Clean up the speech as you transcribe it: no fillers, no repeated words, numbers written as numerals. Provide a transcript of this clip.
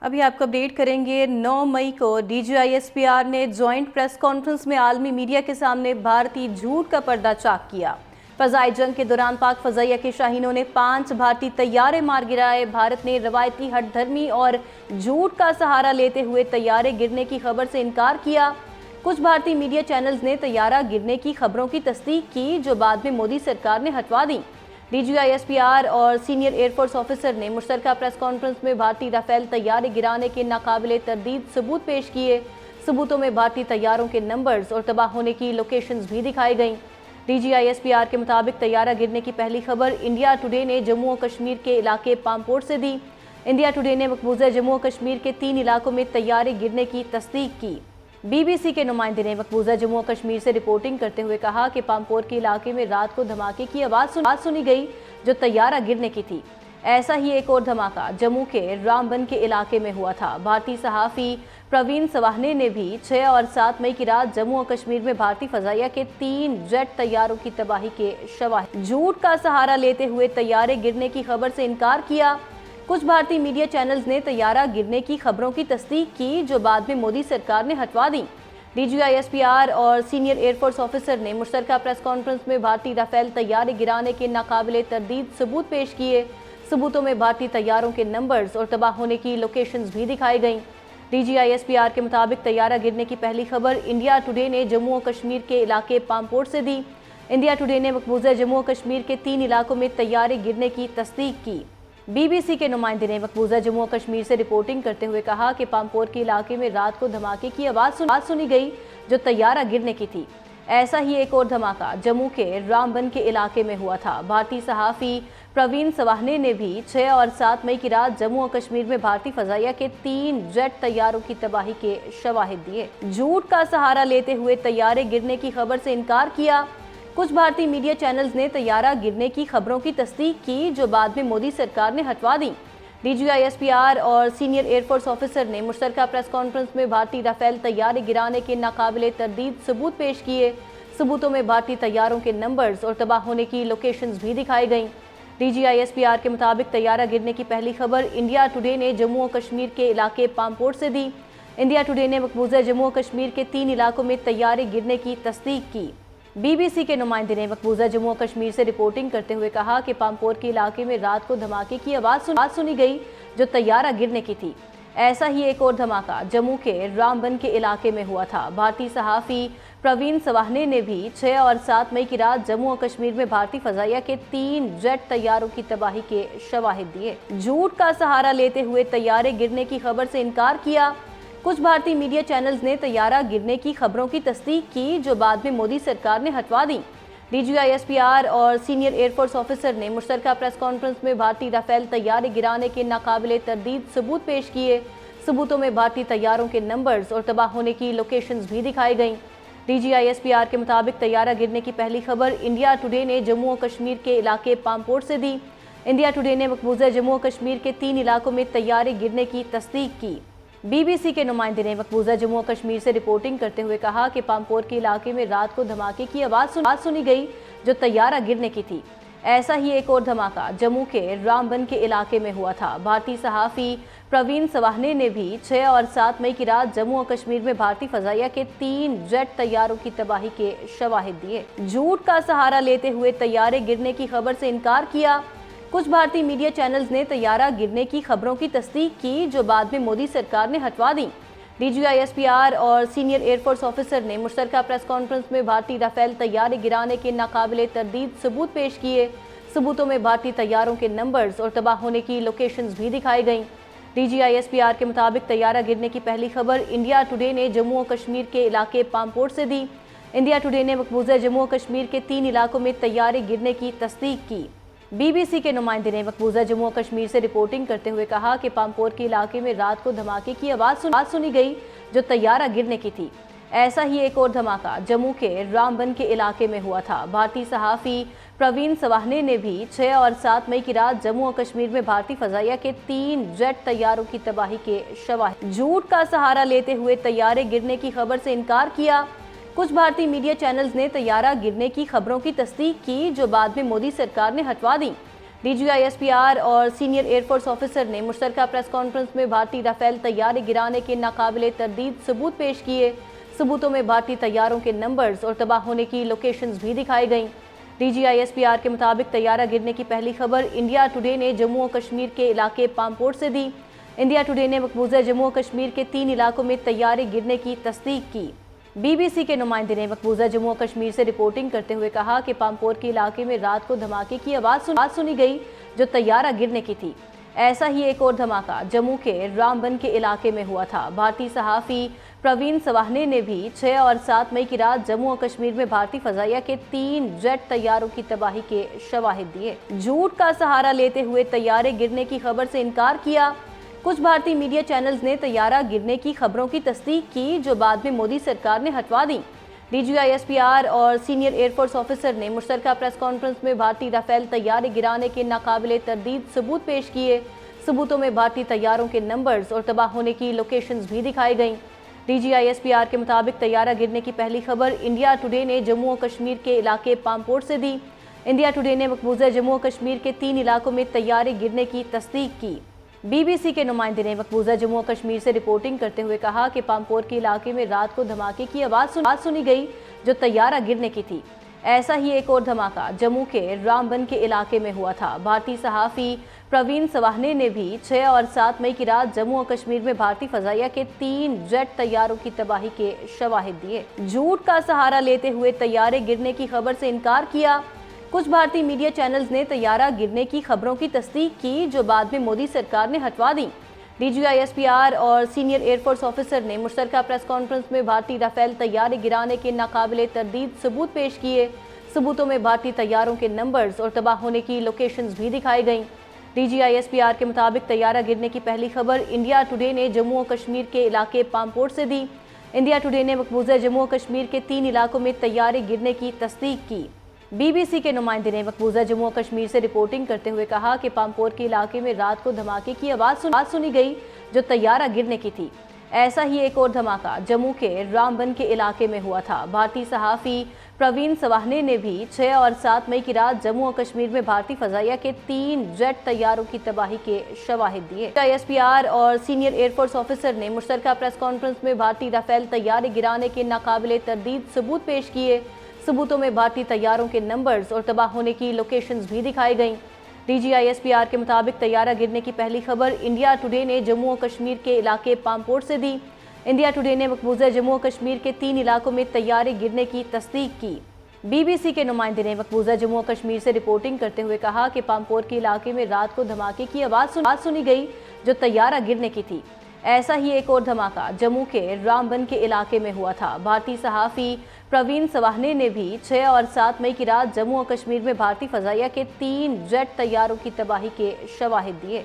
ابھی آپ کو اپڈیٹ کریں گے۔ 9 مئی کو D G I S P R نے جوائنٹ پریس کانفرنس میں عالمی میڈیا کے سامنے بھارتی جھوٹ کا پردہ چاک کیا۔ فضائی جنگ کے دوران پاک فضائیہ کے شاہینوں نے 5 بھارتی طیارے مار گرائے۔ بھارت نے روایتی ہٹ دھرمی اور جھوٹ کا سہارا لیتے ہوئے طیارے گرنے کی خبر سے انکار کیا۔ کچھ بھارتی میڈیا چینلز نے طیارہ گرنے کی خبروں کی تصدیق کی، جو بعد میں مودی سرکار نے ہٹوا دیں۔ D G I S P R اور سینئر ایئر فورس آفیسر نے مشترکہ پریس کانفرنس میں بھارتی رافیل طیارے گرانے کے ناقابل تردید ثبوت پیش کیے۔ ثبوتوں میں بھارتی طیاروں کے نمبرز اور تباہ ہونے کی لوکیشنز بھی دکھائی گئیں۔ D G I S P R کے مطابق طیارہ گرنے کی پہلی خبر انڈیا ٹوڈے نے جموں و کشمیر کے علاقے پامپور سے دی۔ انڈیا ٹوڈے نے مقبوضہ جموں و کشمیر کے 3 علاقوں میں طیارے گرنے کی تصدیق کی۔ بی بی سی کے نمائندے نے مقبوضہ جموں و کشمیر سے رپورٹنگ کرتے ہوئے کہا کہ پامپور کے علاقے میں رات کو دھماکے کی آواز سنی گئی جو طیارہ گرنے کی تھی۔ ایسا ہی ایک اور دھماکہ جموں کے رام بن کے علاقے میں ہوا تھا۔ بھارتی صحافی پروین سواہنے نے بھی 6 اور 7 مئی کی رات جموں و کشمیر میں بھارتی فضائیہ کے 3 جیٹ طیاروں کی تباہی کے شواہد۔ جھوٹ کا سہارا لیتے ہوئے طیارے گرنے کی خبر سے انکار کیا۔ کچھ بھارتی میڈیا چینلز نے طیارہ گرنے کی خبروں کی تصدیق کی، جو بعد میں مودی سرکار نے ہٹوا دیں۔ D G I S P R اور سینئر ایئر فورس آفیسر نے مشترکہ پریس کانفرنس میں بھارتی رافیل طیارے گرانے کے ناقابل تردید ثبوت پیش کیے۔ ثبوتوں میں بھارتی طیاروں کے نمبرز اور تباہ ہونے کی لوکیشنز بھی دکھائی گئیں۔ D G I S P R کے مطابق طیارہ گرنے کی پہلی خبر انڈیا ٹوڈے نے جموں و کشمیر کے علاقے پامپور سے دی۔ انڈیا ٹوڈے نے مقبوضہ جموں و کشمیر کے 3 علاقوں میں طیارے گرنے کی تصدیق کی۔ بی بی سی کے نمائندے نے مقبوضہ جموں و کشمیر سے رپورٹنگ کرتے ہوئے کہا کہ پامپور کے علاقے میں رات کو دھماکے کی آواز سنی گئی جو طیارہ گرنے کی تھی۔ ایسا ہی ایک اور دھماکہ جموں کے رام بن کے علاقے میں ہوا تھا۔ بھارتی صحافی پروین سواہنے نے بھی 6 اور 7 مئی کی رات جموں و کشمیر میں بھارتی فضائیہ کے 3 جیٹ طیاروں کی تباہی کے شواہد دیے۔ جھوٹ کا سہارا لیتے ہوئے طیارے گرنے کی خبر سے انکار کیا۔ کچھ بھارتی میڈیا چینلز نے طیارہ گرنے کی خبروں کی تصدیق کی، جو بعد میں مودی سرکار نے ہٹوا دیں۔ D G I S P R اور سینئر ایئر فورس آفیسر نے مشترکہ پریس کانفرنس میں بھارتی رافیل طیارے گرانے کے ناقابل تردید ثبوت پیش کیے۔ ثبوتوں میں بھارتی طیاروں کے نمبرز اور تباہ ہونے کی لوکیشنز بھی دکھائی گئیں۔ D G I S P R کے مطابق طیارہ گرنے کی پہلی خبر انڈیا ٹوڈے نے جموں و کشمیر کے علاقے پامپور سے دی۔ انڈیا ٹوڈے نے مقبوضہ جموں و کشمیر کے 3 علاقوں میں طیارے گرنے کی تصدیق کی۔ بی بی سی کے نمائندے نے مقبوضہ جموں و کشمیر سے رپورٹنگ کرتے ہوئے کہا کہ پامپور کے علاقے میں رات کو دھماکے کی آواز سنی گئی جو طیارہ گرنے کی تھی۔ ایسا ہی ایک اور دھماکہ جموں کے رام بن کے علاقے میں ہوا تھا۔ بھارتی صحافی پروین سواہنے نے بھی 6 اور 7 مئی کی رات جموں و کشمیر میں بھارتی فضائیہ کے 3 جیٹ طیاروں کی تباہی کے شواہد دیے۔ جھوٹ کا سہارا لیتے ہوئے طیارے گرنے کی خبر سے انکار کیا۔ کچھ بھارتی میڈیا چینلز نے طیارہ گرنے کی خبروں کی تصدیق کی، جو بعد میں مودی سرکار نے ہٹوا دیں۔ D G I S P R اور سینئر ایئر فورس آفیسر نے مشترکہ پریس کانفرنس میں بھارتی رافیل طیارے گرانے کے ناقابل تردید ثبوت پیش کیے۔ ثبوتوں میں بھارتی طیاروں کے نمبرز اور تباہ ہونے کی لوکیشنز بھی دکھائی گئیں۔ D G I S P R کے مطابق طیارہ گرنے کی پہلی خبر انڈیا ٹوڈے نے جموں و کشمیر کے علاقے پامپور سے دی۔ انڈیا ٹوڈے نے مقبوضہ جموں و کشمیر کے 3 علاقوں میں طیارے گرنے کی تصدیق کی۔ بی بی سی کے نمائندے نے مقبوضہ جموں و کشمیر سے رپورٹنگ کرتے ہوئے کہا کہ پامپور کے علاقے میں رات کو دھماکے کی آواز سنی گئی جو طیارہ گرنے کی تھی۔ ایسا ہی ایک اور دھماکہ جموں کے رام بن کے علاقے میں ہوا تھا۔ بھارتی صحافی پروین سواہنے نے بھی 6 اور 7 مئی کی رات جموں و کشمیر میں بھارتی فضائیہ کے 3 جیٹ طیاروں کی تباہی کے شواہد دیے۔ جھوٹ کا سہارا لیتے ہوئے طیارے گرنے کی خبر سے انکار کیا۔ کچھ بھارتی میڈیا چینلز نے طیارہ گرنے کی خبروں کی تصدیق کی، جو بعد میں مودی سرکار نے ہٹوا دیں۔ D G I S P R اور سینئر ایئر فورس آفیسر نے مشترکہ پریس کانفرنس میں بھارتی رافیل طیارے گرانے کے ناقابل تردید ثبوت پیش کیے۔ ثبوتوں میں بھارتی طیاروں کے نمبرز اور تباہ ہونے کی لوکیشنز بھی دکھائی گئیں۔ D G I S P R کے مطابق طیارہ گرنے کی پہلی خبر انڈیا ٹوڈے نے جموں و کشمیر کے علاقے پامپور سے دی۔ انڈیا ٹوڈے نے مقبوضہ جموں و کشمیر کے 3 علاقوں میں طیارے گرنے کی تصدیق کی۔ بی بی سی کے نمائندے نے مقبوضہ جموں و کشمیر سے رپورٹنگ کرتے ہوئے کہا کہ پامپور کے علاقے میں رات کو دھماکے کی آواز سنی گئی جو طیارہ گرنے کی تھی۔ ایسا ہی ایک اور دھماکہ جموں کے رام بن کے علاقے میں ہوا تھا۔ بھارتی صحافی پروین سواہنے نے بھی 6 اور 7 مئی کی رات جموں و کشمیر میں بھارتی فضائیہ کے 3 جیٹ طیاروں کی تباہی کے شواہد۔ جھوٹ کا سہارا لیتے ہوئے طیارے گرنے کی خبر سے انکار کیا۔ کچھ بھارتی میڈیا چینلز نے طیارہ گرنے کی خبروں کی تصدیق کی، جو بعد میں مودی سرکار نے ہٹوا دیں۔ DGISPR اور سینئر ایئر فورس آفیسر نے مشترکہ پریس کانفرنس میں بھارتی رافیل طیارے گرانے کے ناقابل تردید ثبوت پیش کیے۔ ثبوتوں میں بھارتی طیاروں کے نمبرز اور تباہ ہونے کی لوکیشنز بھی دکھائی گئیں۔ DGISPR کے مطابق طیارہ گرنے کی پہلی خبر انڈیا ٹوڈے نے جموں و کشمیر کے علاقے پامپور سے دی۔ انڈیا ٹوڈے نے مقبوضہ جموں و کشمیر کے 3 علاقوں میں طیارے گرنے کی تصدیق کی۔ BBC کے نمائندے نے مقبوضہ جموں و کشمیر سے رپورٹنگ کرتے ہوئے کہا کہ پامپور کے علاقے میں رات کو دھماکے کی آواز سنی گئی جو طیارہ گرنے کی تھی۔ ایسا ہی ایک اور دھماکہ جموں کے رام بن کے علاقے میں ہوا تھا۔ بھارتی صحافی پروین سواہنے نے بھی 6 اور 7 مئی کی رات جموں و کشمیر میں بھارتی فضائیہ کے 3 جیٹ طیاروں کی تباہی کے شواہد دیے۔ جھوٹ کا سہارا لیتے ہوئے طیارے گرنے کی خبر سے انکار کیا۔ کچھ بھارتی میڈیا چینلز نے طیارہ گرنے کی خبروں کی تصدیق کی جو بعد میں مودی سرکار نے ہٹوا دیں۔ DGISPR اور سینئر ایئر فورس آفیسر نے مشترکہ پریس کانفرنس میں بھارتی رافیل طیارے گرانے کے ناقابل تردید ثبوت پیش کیے۔ ثبوتوں میں بھارتی طیاروں کے نمبرز اور تباہ ہونے کی لوکیشنز بھی دکھائی گئیں۔ DGISPR کے مطابق طیارہ گرنے کی پہلی خبر انڈیا ٹوڈے نے جموں و کشمیر کے علاقے پامپور سے دی۔ انڈیا ٹوڈے نے مقبوضہ جموں و کشمیر کے 3 علاقوں میں طیارے گرنے کی تصدیق کی۔ BBC کے نمائندے نے مقبوضہ جموں و کشمیر سے رپورٹنگ کرتے ہوئے کہا کہ پامپور کے علاقے میں رات کو دھماکے کی آواز سنی گئی جو طیارہ گرنے کی تھی۔ ایسا ہی ایک اور دھماکہ جموں کے رام بن کے علاقے میں ہوا تھا۔ بھارتی صحافی پروین سواہنے نے بھی 6 اور 7 مئی کی رات جموں و کشمیر میں بھارتی فضائیہ کے 3 جیٹ طیاروں کی تباہی کے شواہد دیے۔ جھوٹ کا سہارا لیتے ہوئے طیارے گرنے کی خبر سے انکار کیا۔ کچھ بھارتی میڈیا چینلز نے طیارہ گرنے کی خبروں کی تصدیق کی جو بعد میں مودی سرکار نے ہٹوا دیں۔ DGISPR اور سینئر ایئر فورس آفیسر نے مشترکہ پریس کانفرنس میں بھارتی رافیل طیارے گرانے کے ناقابل تردید ثبوت پیش کیے۔ ثبوتوں میں بھارتی طیاروں کے نمبرز اور تباہ ہونے کی لوکیشنز بھی دکھائی گئیں۔ DGISPR کے مطابق طیارہ گرنے کی پہلی خبر انڈیا ٹوڈے نے جموں و کشمیر کے علاقے پامپور سے دی۔ انڈیا ٹوڈے نے مقبوضہ جموں و کشمیر کے 3 علاقوں میں طیارے گرنے کی تصدیق کی۔ BBC کے نمائندے نے مقبوضہ جموں و کشمیر سے رپورٹنگ کرتے ہوئے کہا کہ پامپور کے علاقے میں رات کو دھماکے کی آواز سنی گئی جو طیارہ گرنے کی تھی۔ ایسا ہی ایک اور دھماکہ جموں کے رام بن کے علاقے میں ہوا تھا۔ بھارتی صحافی پروین سواہنے نے بھی 6 اور 7 مئی کی رات جموں و کشمیر میں بھارتی فضائیہ کے 3 جیٹ طیاروں کی تباہی کے شواہد دیے۔ DGISPR اور سینئر ایئر فورس آفیسر نے مشترکہ پریس کانفرنس میں بھارتی رافیل طیارے گرانے کے ناقابل تردید ثبوت پیش کیے۔ ثبوتوں میں بھارتی طیاروں کے نمبرز اور تباہ ہونے کی لوکیشنز بھی دکھائی گئیں۔ DGISPR کے مطابق طیارہ گرنے کی پہلی خبر انڈیا ٹوڈے نے جموں و کشمیر کے علاقے پامپور سے دی۔ انڈیا ٹوڈے نے مقبوضہ جموں و کشمیر کے 3 علاقوں میں طیارے گرنے کی تصدیق کی۔ BBC کے نمائندے نے مقبوضہ جموں و کشمیر سے رپورٹنگ کرتے ہوئے کہا کہ پامپور کے علاقے میں رات کو دھماکے کی آواز سنی گئی جو طیارہ گرنے کی تھی۔ ایسا ہی ایک اور دھماکہ جموں کے رام بن کے علاقے میں ہوا تھا۔ بھارتی صحافی پروین سواہنے نے بھی 6 اور 7 مئی کی رات جموں و کشمیر میں بھارتی فضائیہ کے 3 جیٹ طیاروں کی تباہی کے شواہد دیے۔